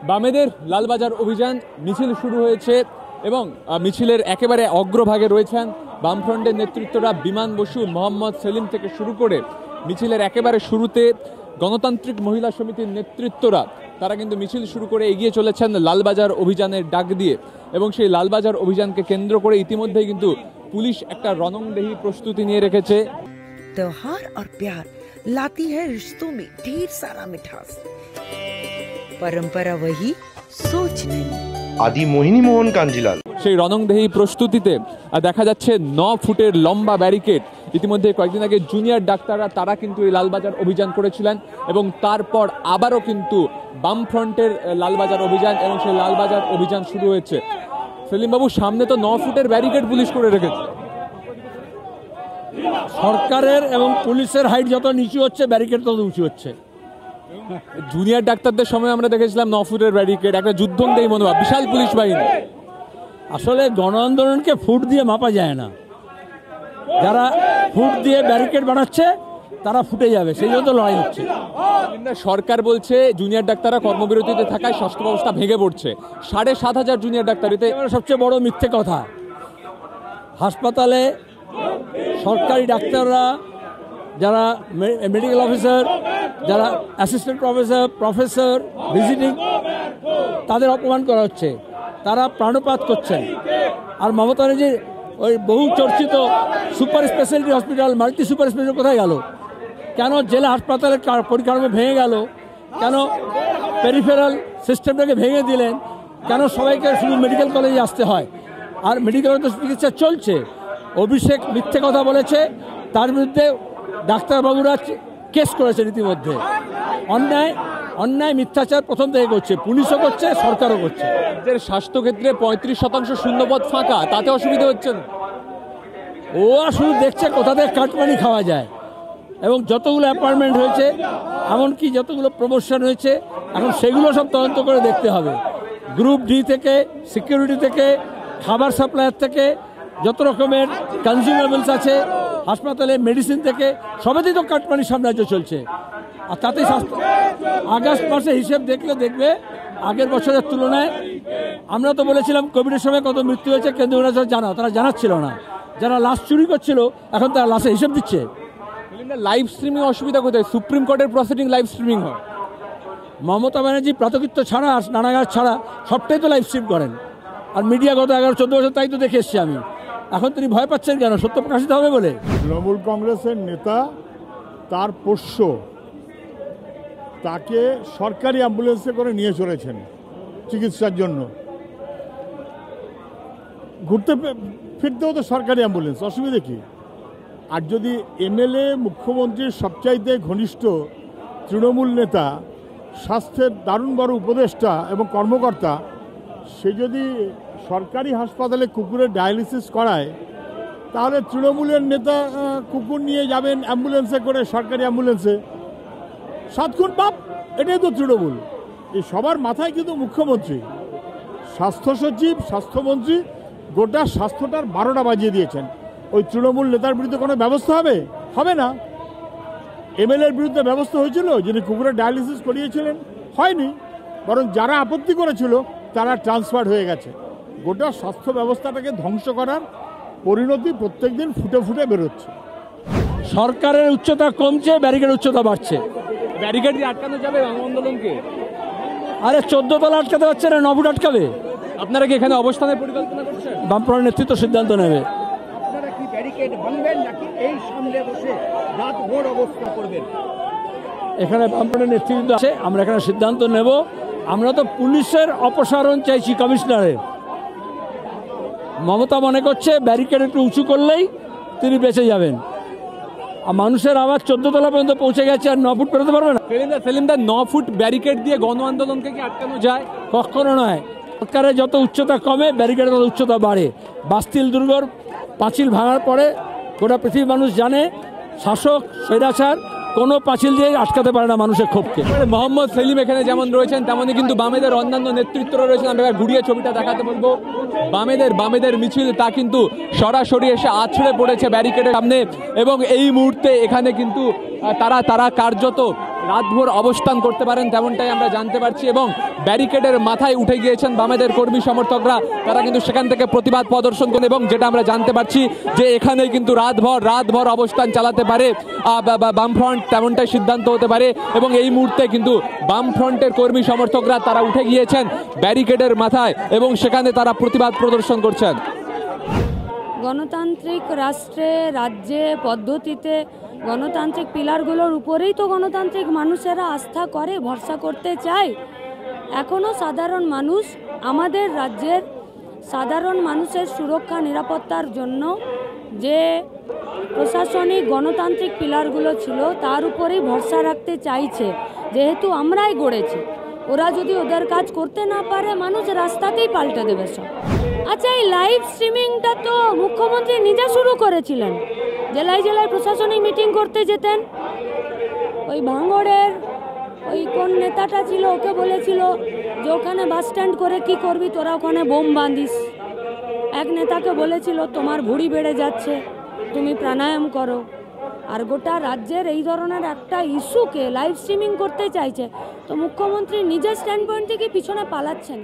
বামেদের লালবাজার অভিযান মিছিল শুরু হয়েছে এবং মিছিলের একেবারে অগ্রভাগে রয়েছেন বামফ্রন্টের নেতৃত্বরা বিমান বসু, মোহাম্মদ সেলিম থেকে শুরু করে মিছিলের একেবারে শুরুতে গণতান্ত্রিক মহিলা সমিতির নেতৃত্বরা তারা কিন্তু মিছিল শুরু করে এগিয়ে চলেছেন লালবাজার অভিযানের ডাক দিয়ে এবং সেই লালবাজার অভিযানকে কেন্দ্র করে ইতিমধ্যেই কিন্তু পুলিশ একটা রণংদেহী প্রস্তুতি নিয়ে রেখেছে। त्योहार और प्यार लाती है रिश्तों में ढेर सारा मिठास, परंपरा वही सोच नहीं। आदि मोहिनी मोहन कांजीलाल সেই রণংদেহী প্রস্তুতিতে দেখা যাচ্ছে 9 ফুটের লম্বা ব্যারিকেড। ইতিমধ্যে কয়েকদিন আগে জুনিয়র ডাক্তাররা তারা কিন্তু এই লালবাজার অভিযান করেছিলেন এবং তারপর আবারও কিন্তু বামফ্রন্টের লালবাজার অভিযান এবং সেই লালবাজার অভিযান শুরু হয়েছে। সেলিমবাবু, সামনে তো 9 ফুটের ব্যারিকেড পুলিশ করে রেখেছে। সরকারের এবং পুলিশের হাইট যত নিচু হচ্ছে ব্যারিকেড তত উঁচু হচ্ছে। জুনিয়র ডাক্তারদের সময় আমরা দেখেছিলাম 9 ফুটের ব্যারিকেড, একটা যুদ্ধংদেহী মনোভাব, বিশাল পুলিশ বাহিনী। আসলে গণ আন্দোলনকে ফুট দিয়ে মাপা যায় না। যারা ফুট দিয়ে ব্যারিকেড বানাচ্ছে তারা ফুটে যাবে, সেই জন্য লড়াই হচ্ছে। সরকার বলছে জুনিয়র ডাক্তাররা কর্মবিরতিতে থাকায় স্বাস্থ্য ব্যবস্থা ভেঙে পড়ছে। 7,500 জুনিয়র ডাক্তার, এতে সবচেয়ে বড় মিথ্যে কথা। হাসপাতালে সরকারি ডাক্তাররা, যারা মেডিকেল অফিসার, যারা অ্যাসিস্ট্যান্ট প্রফেসর ভিজিটিং, তাদের অপমান করা হচ্ছে, তারা প্রাণপাত করছেন। আর মমতা ব্যানার্জি ওই বহু চর্চিত super speciality hospital, multi super speciality কোথায় গেল? কেন জেলা হাসপাতালের পরিকাঠামো ভেঙে গেল? কেন পেরিফেরাল সিস্টেমটাকে ভেঙে দিলেন? কেন সবাইকে শুধু মেডিকেল কলেজে আসতে হয়? আর মেডিকেল চিকিৎসা চলছে। অভিষেক মিথ্যে কথা বলেছে, তার বিরুদ্ধে ডাক্তারবাবুরা কেস করেছেন ইতিমধ্যে। অন্যায় মিথ্যাচার প্রথম থেকে করছে, পুলিশও করছে, সরকারও করছে। স্বাস্থ্যক্ষেত্রে 35% শূন্যপদ ফাঁকা, তাতে অসুবিধা হচ্ছে না। ও শুধু দেখছে কোথা থেকে কাটমানি খাওয়া যায়। এবং যতগুলো অ্যাপয়েন্টমেন্ট হয়েছে, এমনকি যতগুলো প্রমোশন হয়েছে, এখন সেগুলো সব তদন্ত করে দেখতে হবে। গ্রুপ ডি থেকে, সিকিউরিটি থেকে, খাবার সাপ্লায়ার থেকে, যত রকমের কনজিউমেবলস আছে হাসপাতালে, মেডিসিন থেকে, সবেতেই তো কাটমানি সাম্রাজ্য চলছে। আর তাতেই আগস্ট মাসে হিসেব দেখবে আগের বছরের তুলনায়। আমরা তো বলেছিলাম কোভিডের সময় কত মৃত্যু হয়েছে, কেন্দ্রীয় জানা, তারা জানাচ্ছিল না। যারা লাশ চুরি করছিল এখন তারা লাশে হিসেব দিচ্ছে। লাইভ স্ট্রিমিং অসুবিধা কোথায়? সুপ্রিম কোর্টের প্রসিডিং লাইভ স্ট্রিমিং হয়। মমতা ব্যানার্জি প্রাতকৃত্য ছাড়া, নানাগার ছাড়া সবটাই তো লাইভ স্ট্রিম করেন। আর মিডিয়া গত 11-14 বছর তাই তো দেখে এসছি আমি। এখন তিনি ভয় পাচ্ছেন কেন? সত্য প্রকাশিত হবে বলে। তৃণমূল কংগ্রেসের নেতা, তার পোষ্য, তাকে সরকারি অ্যাম্বুলেন্সে করে নিয়ে চলেছেন চিকিৎসার জন্য। ঘুরতে ফিরতেও তো সরকারি অ্যাম্বুলেন্স, অসুবিধা কি? আর যদি এমএলএ, মুখ্যমন্ত্রীর সবচাইতে ঘনিষ্ঠ তৃণমূল নেতা, স্বাস্থ্যের দারুণ বড় উপদেষ্টা এবং কর্মকর্তা, সে যদি সরকারি হাসপাতালে কুকুরের ডায়ালিসিস করায়, তাহলে তৃণমূলের নেতা কুকুর নিয়ে যাবেন অ্যাম্বুলেন্সে করে, সরকারি অ্যাম্বুলেন্সে। 7 খুন পাপ, এটাই তো তৃণমূল। এই সবার মাথায় কিন্তু মুখ্যমন্ত্রী, স্বাস্থ্য সচিব, স্বাস্থ্যমন্ত্রী গোটা স্বাস্থ্যটার 12টা বাজিয়ে দিয়েছেন। ওই তৃণমূল নেতার বিরুদ্ধে কোনো ব্যবস্থা হবে না। এমএলএর বিরুদ্ধে ব্যবস্থা হয়েছিল, যিনি কুকুরের ডায়ালিসিস করিয়েছিলেন? হয়নি। বরং যারা আপত্তি করেছিল তারা ট্রান্সফার হয়ে গেছে। গোটা স্বাস্থ্য ব্যবস্থাটাকে ধ্বংস করার পরিণতি প্রত্যেক দিন ফুটে ফুটে বেরোচ্ছে। সরকারের উচ্চতা কমছে, ব্যারিকেড উচ্চতা বাড়ছে। ব্যারিকেড দিয়ে আটকানো যাবে আন্দোলনকে? আরে 14 তলা আটকাতে পারছে না, 9 ফুট আটকাবে। আপনারা কি এখানে অবস্থানের পরিকল্পনা করছেন? বামফ্রন্টের নেতৃত্ব সিদ্ধান্ত নেবে। আপনারা কি ব্যারিকেড ভাঙবেন নাকি এই সামনে বসে রাত ভোর অবস্থা করবেন? এখানে বামফ্রন্টের নেতৃত্ব আছে, আমরা এখানে সিদ্ধান্ত নেব। আমরা তো পুলিশের অপসারণ চাইছি, কমিশনারের। মমতা মনে করছে ব্যারিকেড একটু উঁচু করলেই তিনি বেঁচে যাবেন। আর মানুষের আবার 14 তলা পর্যন্ত পৌঁছে গেছে, আর 9 ফুট পেরোতে পারবে না। সেলিমদা, 9 ফুট ব্যারিকেড দিয়ে গণ আন্দোলনকে কি আটকানো যায়? কখনো নয়। সরকারের যত উচ্চতা কমে, ব্যারিকেডের তত উচ্চতা বাড়ে। বাস্তিল দুর্গর পাঁচিল ভাঙার পরে গোটা পৃথিবীর মানুষ জানে শাসক স্বৈরাচার কোনো পাঁচিল দিয়ে আটকাতে পারে না মানুষের ক্ষোভকে। মোহাম্মদ সেলিম এখানে যেমন রয়েছেন, তেমনই কিন্তু বামেদের অন্যান্য নেতৃত্বরা রয়েছেন। আমরা ঘুরিয়ে ছবিটা দেখাতে বলবো। বামেদের মিছিল তা কিন্তু সরাসরি এসে আছড়ে পড়েছে ব্যারিকেডের সামনে এবং এই মুহূর্তে এখানে কিন্তু তারা কার্যত রাতভর অবস্থান করতে পারেন তেমনটাই আমরা জানতে পারছি, এবং ব্যারিকেডের মাথায় উঠে গিয়েছেন বামেদের কর্মী সমর্থকরা। তারা কিন্তু সেখান থেকে প্রতিবাদ প্রদর্শন করেন, এবং যেটা আমরা জানতে পারছি যে এখানেই কিন্তু রাতভর অবস্থান চালাতে পারে বামফ্রন্ট, তেমনটাই সিদ্ধান্ত হতে পারে। এবং এই মুহূর্তে কিন্তু বামফ্রন্টের কর্মী সমর্থকরা তারা উঠে গিয়েছেন ব্যারিকেডের মাথায়, এবং সেখানে তারা প্রতিবাদ প্রদর্শন করছেন। গণতান্ত্রিক রাষ্ট্রে, রাজ্যে, পদ্ধতিতে গণতান্ত্রিক পিলারগুলোর উপরেই তো গণতান্ত্রিক মানুষেরা আস্থা করে, ভরসা করতে চায়। এখনও সাধারণ মানুষ, আমাদের রাজ্যের সাধারণ মানুষের সুরক্ষা নিরাপত্তার জন্য যে প্রশাসনিক গণতান্ত্রিক পিলারগুলো ছিল তার উপরেই ভরসা রাখতে চাইছে, যেহেতু আমরাই গড়েছি। ওরা যদি ওদের কাজ করতে না পারে, মানুষ রাস্তাতেই পাল্টে দেবে সব। আচ্ছা, এই লাইভ স্ট্রিমিংটা তো মুখ্যমন্ত্রী নিজে শুরু করেছিলেন। জেলায় জেলায় প্রশাসনিক মিটিং করতে যেতেন, ওই ভাঙড়ের ওই কোন নেতাটা ছিল, ওকে বলেছিল যে ওখানে বাস স্ট্যান্ড করে কি করবি তোরা, ওখানে বোম বাঁধিস। এক নেতাকে বলেছিল তোমার ভুঁড়ি বেড়ে যাচ্ছে, তুমি প্রাণায়াম করো। আর গোটা রাজ্যের এই ধরনের একটা ইস্যুকে লাইভ স্ট্রিমিং করতে চাইছে, তো মুখ্যমন্ত্রী নিজের স্ট্যান্ড পয়েন্ট থেকে পিছনে পালাচ্ছেন।